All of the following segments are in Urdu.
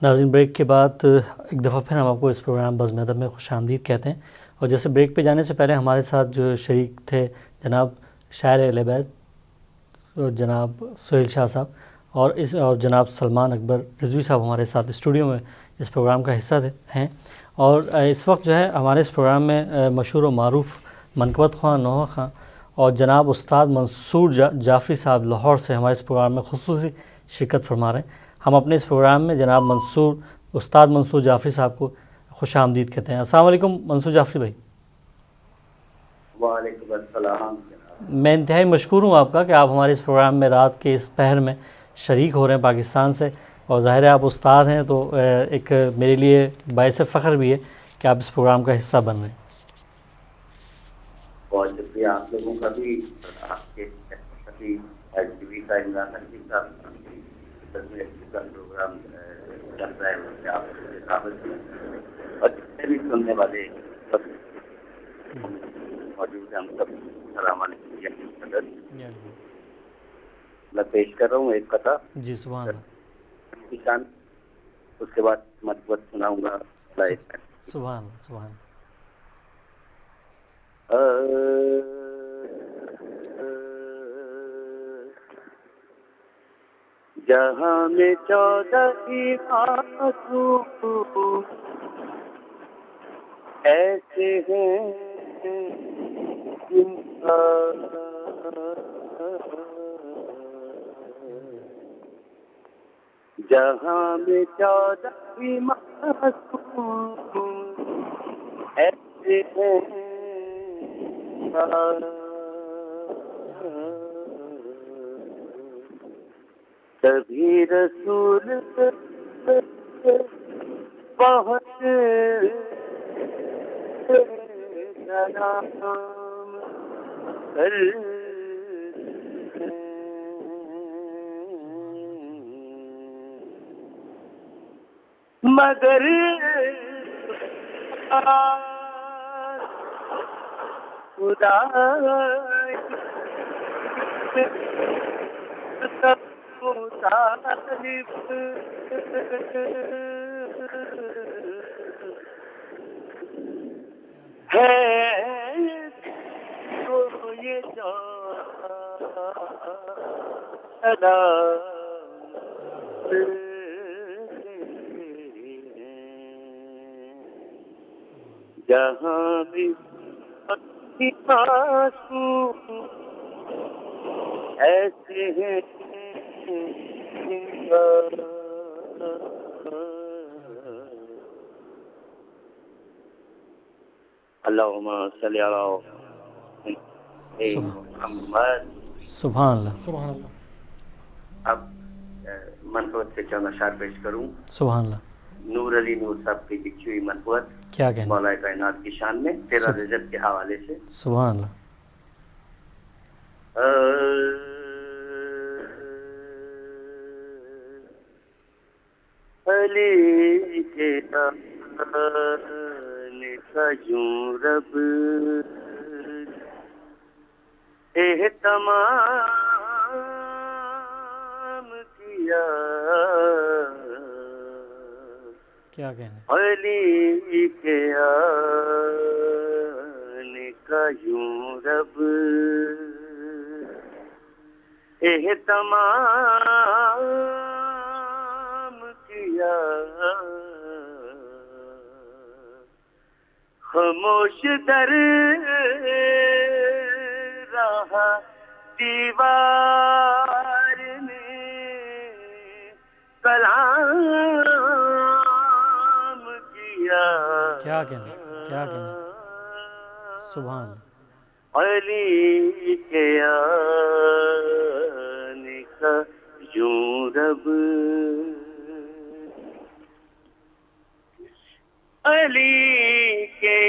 ناظرین، بریک کے بعد ایک دفعہ پھر ہم آپ کو اس پروگرام بزم ادب میں خوش آمدید کہتے ہیں. اور جیسے بریک پہ جانے سے پہلے ہمارے ساتھ جو شریک تھے جناب شاعر اہل بیت جناب سہیل شاہ صاحب اور جناب سلمان اکبر رضوی صاحب ہمارے ساتھ اسٹوڈیو میں اس پروگرام کا حصہ ہیں. اور اس وقت جو ہے ہمارے اس پروگرام میں مشہور و معروف منقبت خواں نوحہ خاں اور جناب استاد منصور جعفری صاحب لاہور سے ہمارے اس پروگرام میں خصوصی شرکت فرما رہے ہیں. ہم اپنے اس پروگرام میں جناب استاد منصور جعفری صاحب کو خوش آمدید کہتے ہیں. السلام علیکم منصور جعفری بھائی. وعلیکم السلام. میں انتہائی مشکور ہوں آپ کا کہ آپ ہمارے اس پروگرام میں رات کے اس پہر میں شریک ہو رہے ہیں پاکستان سے. اور ظاہر ہے آپ استاد ہیں تو ایک میرے لیے باعث فخر بھی ہے کہ آپ اس پروگرام کا حصہ بن رہے ہیں. بہت شکریہ آپ لوگوں کا بھی، آپ کے ٹی وی کا عمران حکیم صاحب کا پروگرام چل رہا ہے اس سے آپ سے دعوت اور جتنے بھی سننے والے موجود ہیں ہم سب السلام علیکم. میں پیش کر رہا ہوں ایک قطعہ. جی سبحان اللہ. شان اس کے بعد مطلب سناؤں گا. سبحان اللہ سبحان اللہ. جہاں میں 14 معصوم ایسے ہیں جن کا جہاں میں 14 معصوم ایسے ہیں کبھی رسول بہت سلام مگر خدا ہے تو یہ جہاں بھی معصوم ایسے ہیں اللہم صلی علی محمد. سبحان اللہ سبحان اللہ. اب منقبت سے چند اشعار پیش کروں. سبحان اللہ. نور علی نور صاحب کی لکھی ہوئی منقبت کیا کہنا مولا کائنات کی شان میں 13 رجب کے حوالے سے. سبحان اللہ. علی کے کا یوں رب اہتمام کیا کیا کہنا علی کے آنے کا یوں رب اہتمام کیا خاموش در رہا دیوار میں کلام کیا. کیا کہنا سبحان اللہ. علی کے آنے کا یوں رب علی کے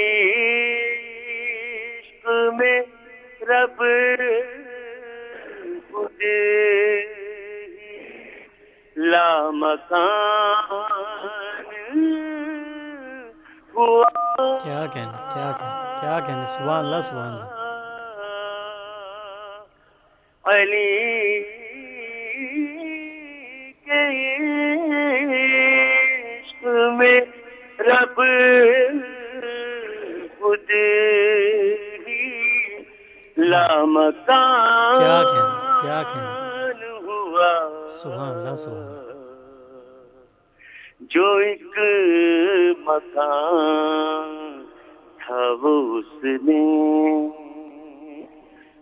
عشق میں رب خود لامکان ہوا. کیا کہنا سبحان اللہ سبحان اللہ. علی کے میں رب خود ہی لامکان کیا کہنا ہوا، سبحان اللہ سبحان اللہ. جو ایک مکان تھا وہ اس نے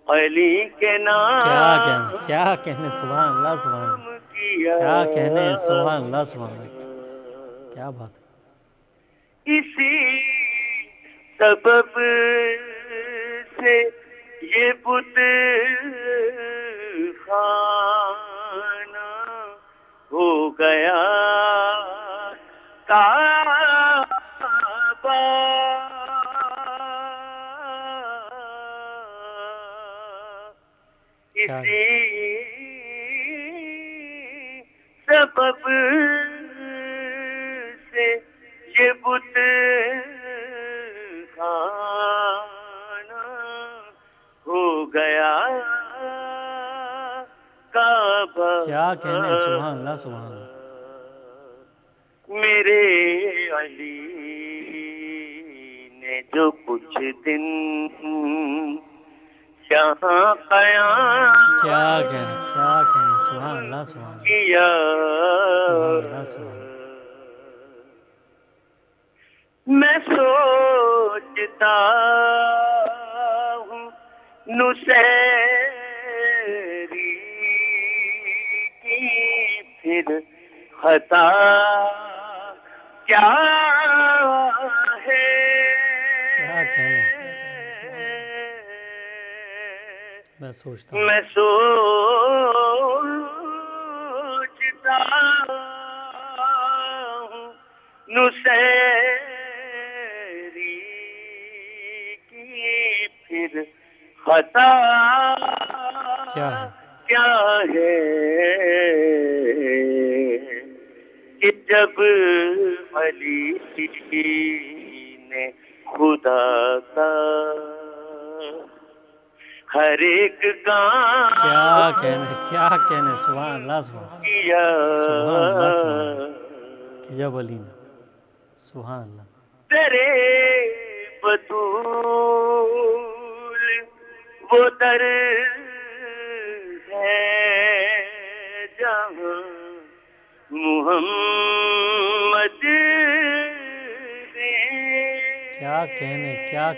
علی کے نام کیا کہنے سبحان اللہ سبحان اللہ. کیا، کیا کہنے سبحان اللہ سبحان اللہ. کیا بات ہے. اسی سبب سے یہ بت خانہ ہو گیا کعبہ، اسی سبب سے یہ بت خانہ ہو گیا کعبہ. کیا کہنے سبحان اللہ سبحان اللہ. میرے علی نے جو کچھ دن یہاں قیام کیا کہنے سبحان اللہ سبحان اللہ. کیا، سبحان اللہ سبحان اللہ. میں سوچتا ہوں نصیری کی پھر خطا کیا ہے، کیا کہنے میں سوچتا ہوں. میں سوچتا ہوں نصیری کی پھر خطا کیا ہے، کہ جب علی نے خدا کا ہر ایک کام کیا کہنے سبحان اللہ سبحان اللہ. کیا، سبحان اللہ سبحان اللہ. کہ جب علی نے سبحان اللہ. تیرے بطول وہ در ہے جہاں محمد نے، کیا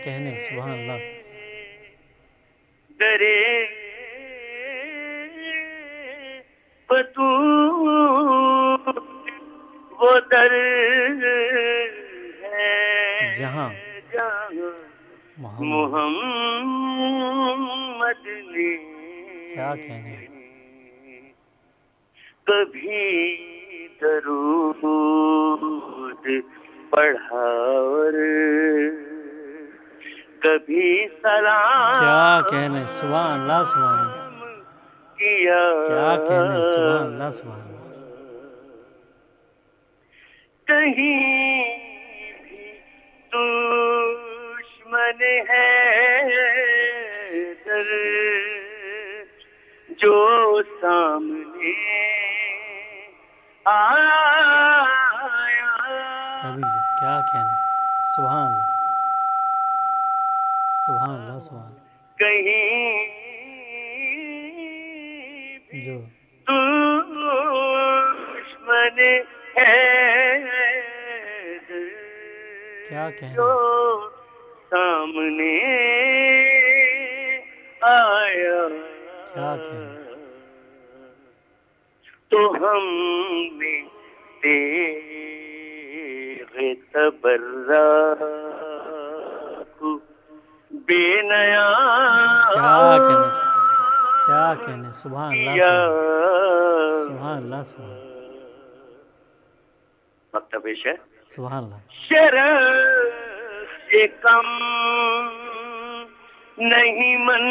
کہنے سبحان اللہ. درے بطول وہ در ہے جہاں محمد نے. کیا کہنے. کبھی درود پڑھا اور کبھی سلام کیا کہنے سبحان اللہ سبحان اللہ. کیا، کیا کہنے سبحان اللہ سبحان اللہ. کہیں بھی دشمن ہے در جو سامنے آیا، کیا کہنے سبحان اللہ سبحان اللہ سبحان اللہ. کہیں جو دشمن ہے کیا کہنے جو سامنے آیا، کیا کہنے. تو ہم نے تیغ تبرک بے نیا کیا کہنے سبحان اللہ سبحان اللہ سبحان اللہ. مکتب پیش ہے سبحان اللہ. شرف سے کم نہیں منصور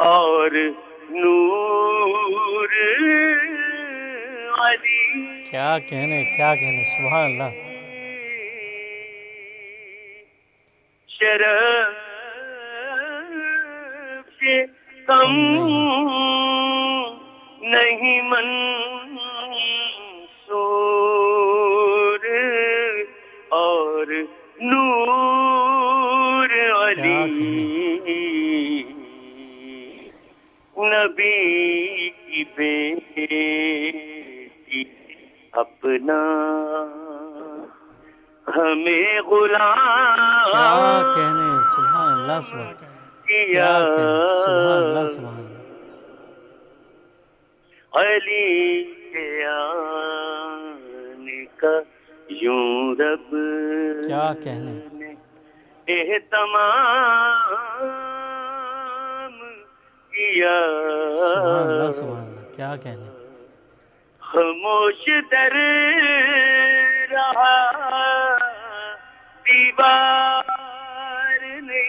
اور نور علی. کیا کہنے سبحان اللہ. شرف سے کم نہیں منصور اور نور علی نبی کی بیٹی اپنا ہمیں غلام کیا کہنے، سبحان اللہ سبحان اللہ، کیا کہنے، سبحان اللہ سبحان اللہ، علی کے آنے کا یوں رب کیا کہنے، نے اہتمام کیا، سبحان اللہ سبحان اللہ، کیا کہنے، خاموش در رہا دیوار نے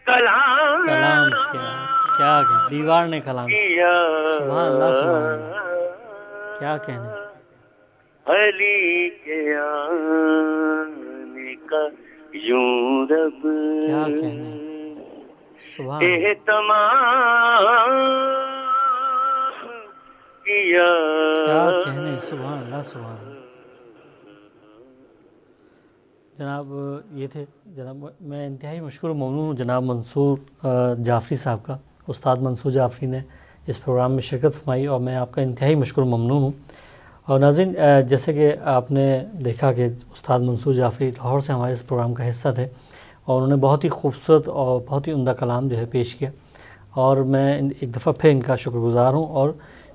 کلام کلام کیا، کیا کہنے، دیوار نے کلام کیا، سبحان اللہ سبحان اللہ، کیا کہنے، علی کے آنے کا یوں رب کیا کہنے، سبحان اللہ، اہتمام کیا، کیا کہنے، سبحان اللہ سبحان اللہ۔ جناب یہ تھے جناب، میں انتہائی مشکور و ممنون ہوں جناب منصور جعفری صاحب کا، استاد منصور جعفری نے اس پروگرام میں شرکت فرمائی، اور میں آپ کا انتہائی مشکور و ممنون ہوں۔ اور ناظرین، جیسے کہ آپ نے دیکھا کہ استاد منصور جعفری لاہور سے ہمارے اس پروگرام کا حصہ تھے، اور انہوں نے بہت ہی خوبصورت اور بہت ہی عمدہ کلام جو ہے پیش کیا، اور میں ایک دفعہ پھر ان کا شکر گزار ہوں۔ اور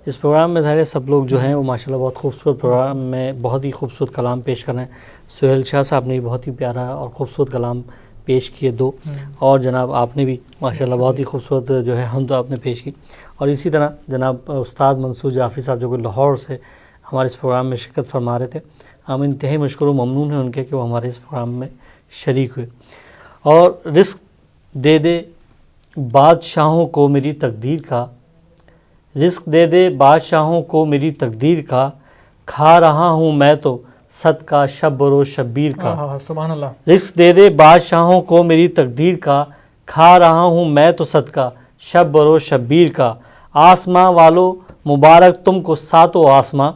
اس پروگرام میں ظاہر ہے سب لوگ جو ہیں وہ ماشاءاللہ بہت خوبصورت پروگرام میں بہت ہی خوبصورت کلام پیش کر رہے ہیں۔ سہیل شاہ صاحب نے بھی بہت ہی پیارا اور خوبصورت کلام پیش کیے دو، اور جناب آپ نے بھی ماشاءاللہ بہت ہی خوبصورت جو ہے حمد آپ نے پیش کی، اور اسی طرح جناب استاد منصور جعفری صاحب جو کہ لاہور سے ہمارے اس پروگرام میں شرکت فرما رہے تھے، ہم انتہائی مشکور و ممنون ہیں ان کے کہ وہ ہمارے اس پروگرام میں شریک ہوئے۔ اور رزق دے دے بادشاہوں کو میری تقدیر کا، رزق دے دے بادشاہوں کو میری تقدیر کا، کھا رہا ہوں میں تو صدقہ شب برو شبیر کا، سبحان اللہ، رزق دے دے بادشاہوں کو میری تقدیر کا، کھا رہا ہوں میں تو صدقہ شب برو شبیر کا، آسماں والو مبارک تم کو ساتوں آسماں،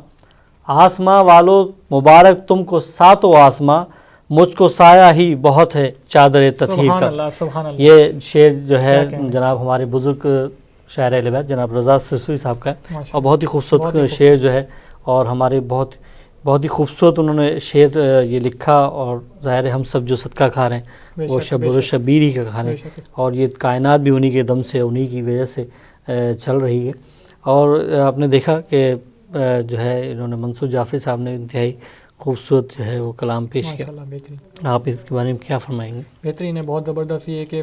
آسماں والو مبارک تم کو ساتوں آسماں، مجھ کو سایہ ہی بہت ہے چادر تطہیر سبحان کا۔ اللہ، سبحان اللہ، یہ شعر جو ہے جناب ہمارے بزرگ شاعر اہل بیت جناب رضا سسوی صاحب کا ہے، اور بہت ہی خوبصورت شعر جو ہے، اور ہمارے بہت ہی خوبصورت انہوں نے شعر یہ لکھا، اور ظاہر ہے ہم سب جو صدقہ کھا رہے ہیں وہ شب و شبیر ہی کا کھا رہے ہیں، اور یہ کائنات بھی انہی کے دم سے انہی کی وجہ سے چل رہی ہے۔ اور آپ نے دیکھا کہ جو ہے انہوں نے منصور جعفری صاحب نے انتہائی خوبصورت جو ہے وہ کلام پیش کیا، آپ اس کے بارے میں کیا فرمائیں گے؟ بہترین ہے، بہت زبردست، یہ کہ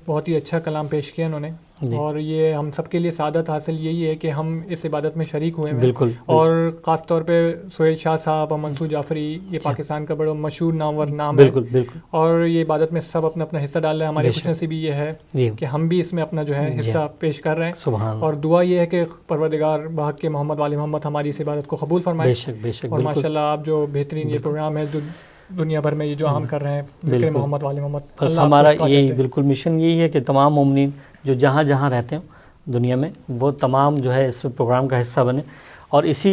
بہت ہی اچھا کلام پیش کیا انہوں نے، اور یہ ہم سب کے لیے سعادت حاصل یہی ہے کہ ہم اس عبادت میں شریک ہوئے ہیں، بالکل، اور خاص طور پہ سہیل شاہ صاحب اور منصور جعفری، یہ پاکستان کا بڑا مشہور نامور نام ہے، بالکل بالکل، اور یہ عبادت میں سب اپنا اپنا حصہ ڈال رہے ہیں۔ ہماری خوش نصیبی یہ ہے کہ ہم بھی اس میں اپنا جو ہے حصہ پیش کر رہے ہیں، سبحان اللہ، اور دعا یہ ہے کہ پروردگار بحق کے محمد والی محمد ہماری اس عبادت کو قبول فرمائے۔ بے شک بے شک، اور ماشاءاللہ آپ جو بہترین یہ پروگرام ہے جو دنیا بھر میں یہ جو ہم کر رہے ہیں ذکر محمد والی محمد، بس ہمارا یہی بالکل مشن یہی ہے کہ تمام مومنین جو جہاں جہاں رہتے ہیں دنیا میں وہ تمام جو ہے اس پروگرام کا حصہ بنے، اور اس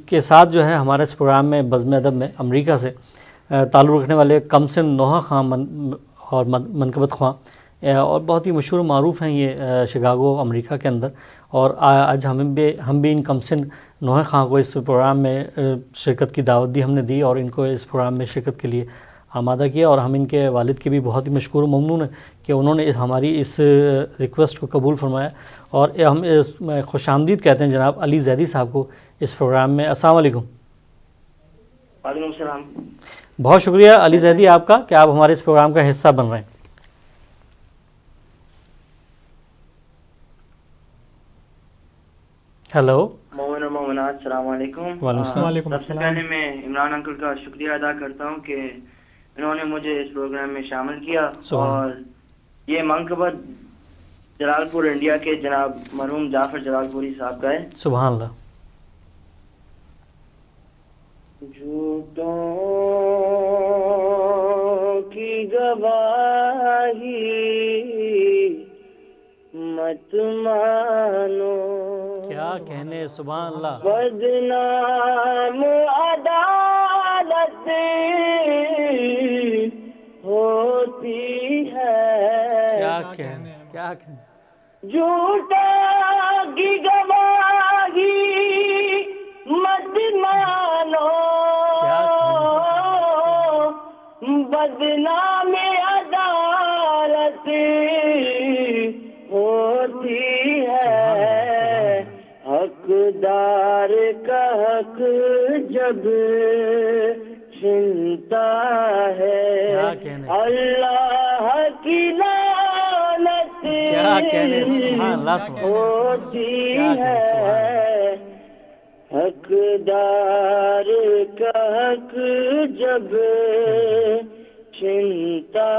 کے ساتھ جو ہے ہمارا اس پروگرام میں بزم ادب میں امریکہ سے تعلق رکھنے والے کمسن نوحہ خان اور منقبت خواں، اور بہت ہی مشہور و معروف ہیں یہ شکاگو امریکہ کے اندر، اور آج ہم بھی ان کمسن نوحہ خان کو اس پروگرام میں شرکت کی دعوت دی، ہم نے دی، اور ان کو اس پروگرام میں شرکت کے لیے آمادہ کیا، اور ہم ان کے والد کے بھی بہت ہی مشکور و ممنون ہیں کہ انہوں نے ہماری اس ریکویسٹ کو قبول فرمایا، اور ہم خوش آمدید کہتے ہیں جناب علی زیدی صاحب کو اس پروگرام میں۔ السلام علیکم۔ وعلیکم السلام۔ بہت شکریہ علی زیدی آپ کا کہ آپ ہمارے اس پروگرام کا حصہ بن رہے ہیں۔ ہیلو مومن اور مومنات، السلام علیکم۔ وعلیکم سب سے پہلے میں عمران انکل کا شکریہ ادا کرتا ہوں کہ انہوں نے مجھے اس پروگرام میں شامل کیا، اور یہ منقبت جلال پور انڈیا کے جناب مرحوم جعفر جلال پوری صاحب کا ہے۔ سبحان اللہ۔ جھوٹوں کی گواہی مت مانو، کیا کیا کہنے، سبحان اللہ. بدنام عدالت ہوتی ہے، کیا کہنے، کیا کہنے. جھوٹا کی گواہی مت مانو، بدنام عدالت ہوتی ہے، حقدار کا حق جب چھنتا ہے، اللہ کی لعنت کیا کہنے، سبحان اللہ، ہوتی ہے، حقدار کا حق جب چھنتا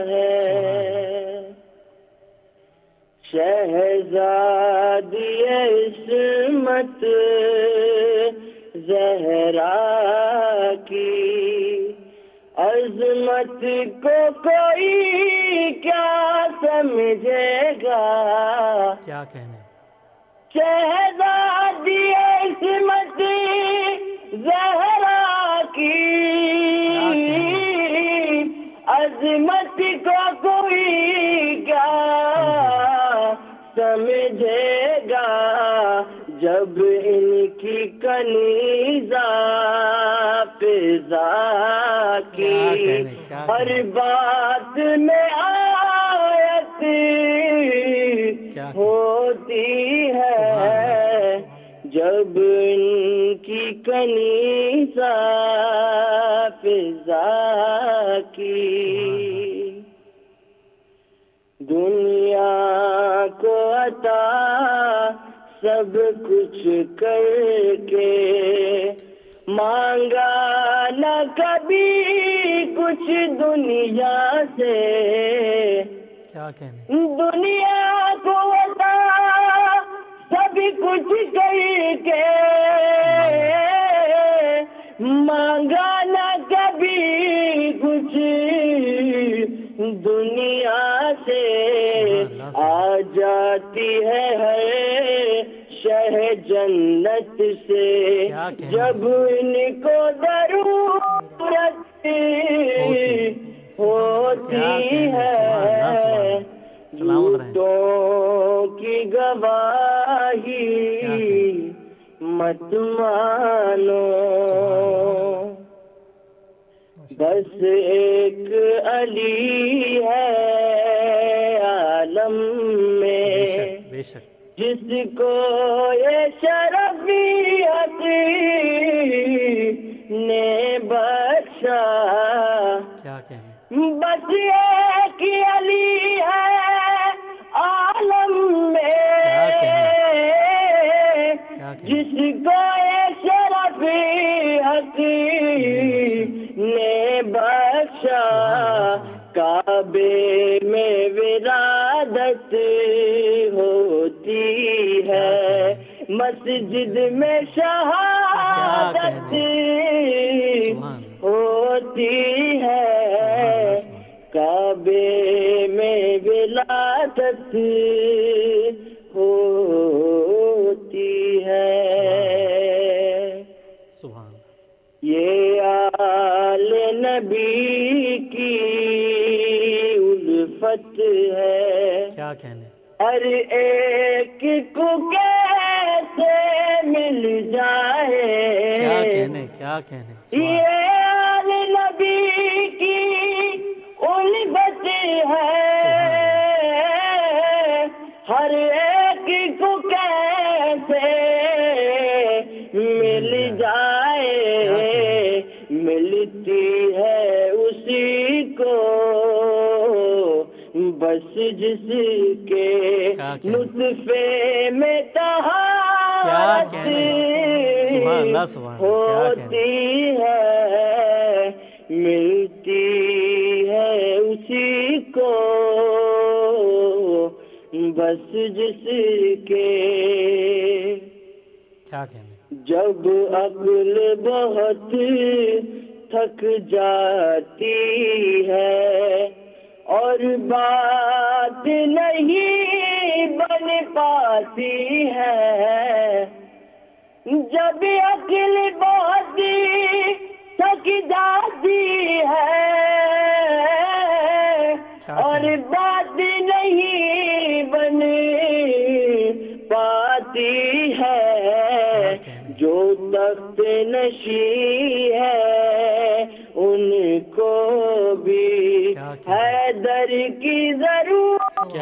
ہے. شہزادی عصمت زہرا کی عظمت کو کوئی کیا سمجھے گا، کیا کہنے. شہزادی عصمت زہرا کی عظمت کو کوئی کیا سمجھے گا، جب ان کی کنیزہ فضا کی ہر بات میں آیت ہوتی ہے، جب ان کی کنیزہ فضا کی. دنیا کو عطا سب کچھ کر کے مانگا نہ کبھی کچھ دنیا سے، کیا کہنے. دنیا کو عطا سب کچھ کر کے مانگا نہ کبھی کچھ دنیا سے، آ جاتی ہے ہر شہ جنت سے، جب ان کو ضرورت ہوتی ہے، جھوٹوں کی گواہی مت مانو، بس ایک علی ہے عالم میں، جس کو یہ شرفیت نے بخشا، کیا کہنے. بس ایک علی ہے عالم میں، جس کو یہ شرفیت نے بخشا، کعبے میں ولادت ہوتی ہے، مسجد میں شہادت ہوتی ہے، کعبے میں ولادت ہوتی ہے. یہ آل نبی کی الفت ہے، کیا کہنے. ہر ایک کو کیسے مل جائے، کیا کہنے، کیا کہنے. یہ آل نبی کی الفت ہے، ہر ایک کو کیسے مل جائے، ملتی ہے اسی کو بس جس کے نطفے میں طہارت ہوتی ہے، ملتی ہے اسی کو بس جس کے. کیا کہنے. جب عقل بہت تھک جاتی ہے اور بات نہیں بن پاتی ہے جب عقل بہت تھک جاتی ہے اور بات نہیں بن پاتی ہے جو تخت نشی ہے ان کو بھی حیدر کی ضرورت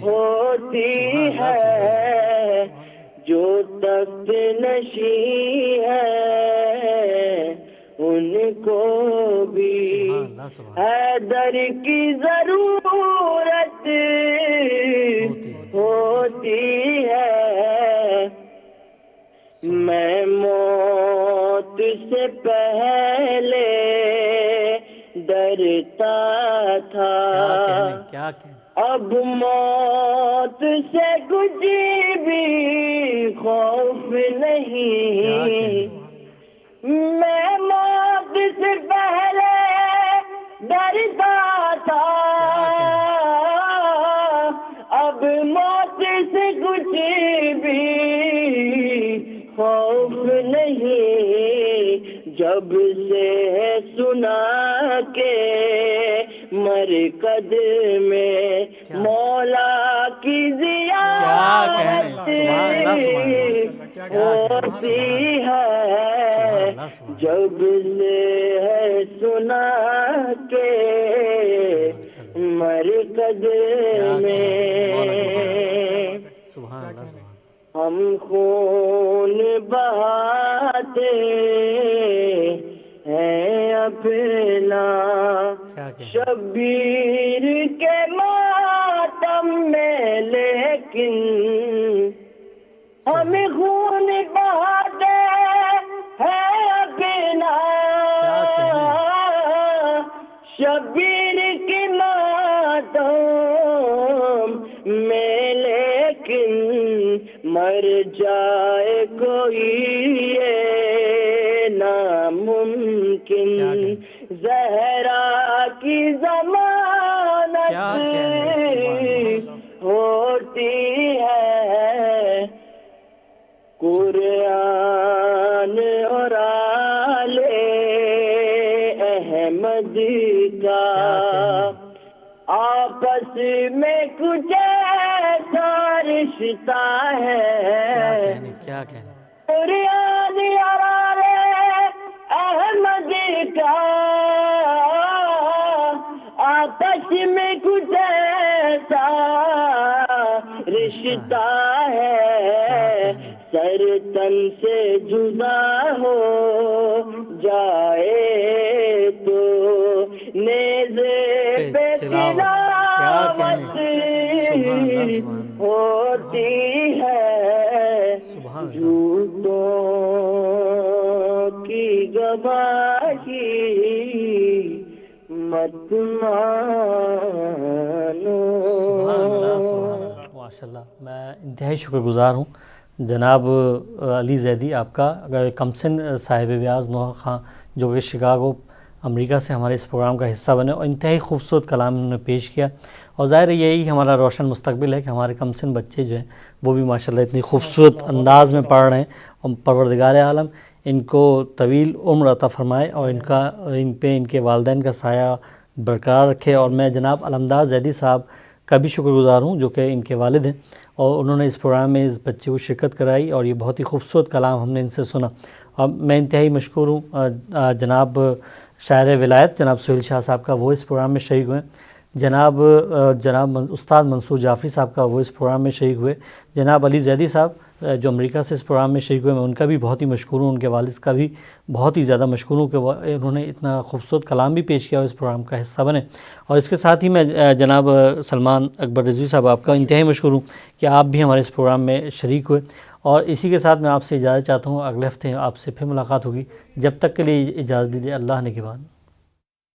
ہوتی ہے جو تخت نشی ہے ان کو بھی حیدر کی ضرورت ہوتی ہے میں موت سے پہلے ڈرتا تھا اب موت سے کچھ بھی خوف نہیں میں موت سے پہلے ڈرتا تھا اب موت سے کچھ بھی خوف نہیں جب سے سنا کے مرکز میں مولا کی زیارت ہوتی ہے جب سے سنا کے مرکز میں ہم خون بہاتے ہیں اپنا شبیر کے ماتم میں لیکن ہم خون بہاتے ہیں اپنا شبیر کے ماتم میں لیکن مر جائے کوئی یہ ناممکن زہرا کی ضمانت ہوتی ہے قرآن اور آل احمد کا آپس میں کچھ ایسا رشتہ ہے قرآن اور آل احمد کا آپس میں کچھ ایسا رشتہ ہے سر تن سے جدا ہو جائے تو نیزے پہ تلاوت ہوتی ہے جھوٹوں کی گواہی مت مانو. ماشاءاللہ میں انتہائی شکر گزار ہوں جناب علی زیدی آپ کا کمسن صاحب بیاض نوح خان جو کہ شکاگو امریکہ سے ہمارے اس پروگرام کا حصہ بنے اور انتہائی خوبصورت کلام انہوں نے پیش کیا اور ظاہر ہے یہی ہمارا روشن مستقبل ہے کہ ہمارے کمسن بچے جو ہیں وہ بھی ماشاءاللہ اتنی خوبصورت انداز میں پڑھ رہے ہیں اور پروردگار عالم ان کو طویل عمر عطا فرمائے اور ان پہ ان کے والدین کا سایہ برقرار رکھے. اور میں جناب علمدار زیدی صاحب کا بھی شکر گزار ہوں جو کہ ان کے والد ہیں اور انہوں نے اس پروگرام میں اس بچے کو شرکت کرائی اور یہ بہت ہی خوبصورت کلام ہم نے ان سے سنا. اور میں انتہائی مشکور ہوں جناب شاعر ولایت جناب سہیل شاہ صاحب کا وہ اس پروگرام میں شریک ہوئے, جناب استاد منصور جعفری صاحب کا وہ اس پروگرام میں شریک ہوئے, جناب علی زیدی صاحب جو امریکہ سے اس پروگرام میں شریک ہوئے میں ان کا بھی بہت ہی مشکور ہوں, ان کے والد کا بھی بہت ہی زیادہ مشکور ہوں کہ انہوں نے اتنا خوبصورت کلام بھی پیش کیا اور اس پروگرام کا حصہ بنے. اور اس کے ساتھ ہی میں جناب سلمان اکبر رضوی صاحب آپ کا انتہائی مشکور ہوں کہ آپ بھی ہمارے اس پروگرام میں شریک ہوئے. اور اسی کے ساتھ میں آپ سے اجازت چاہتا ہوں, اگلے ہفتے آپ سے پھر ملاقات ہوگی, جب تک کے لیے اجازت دیجیے, اللہ نگہبان.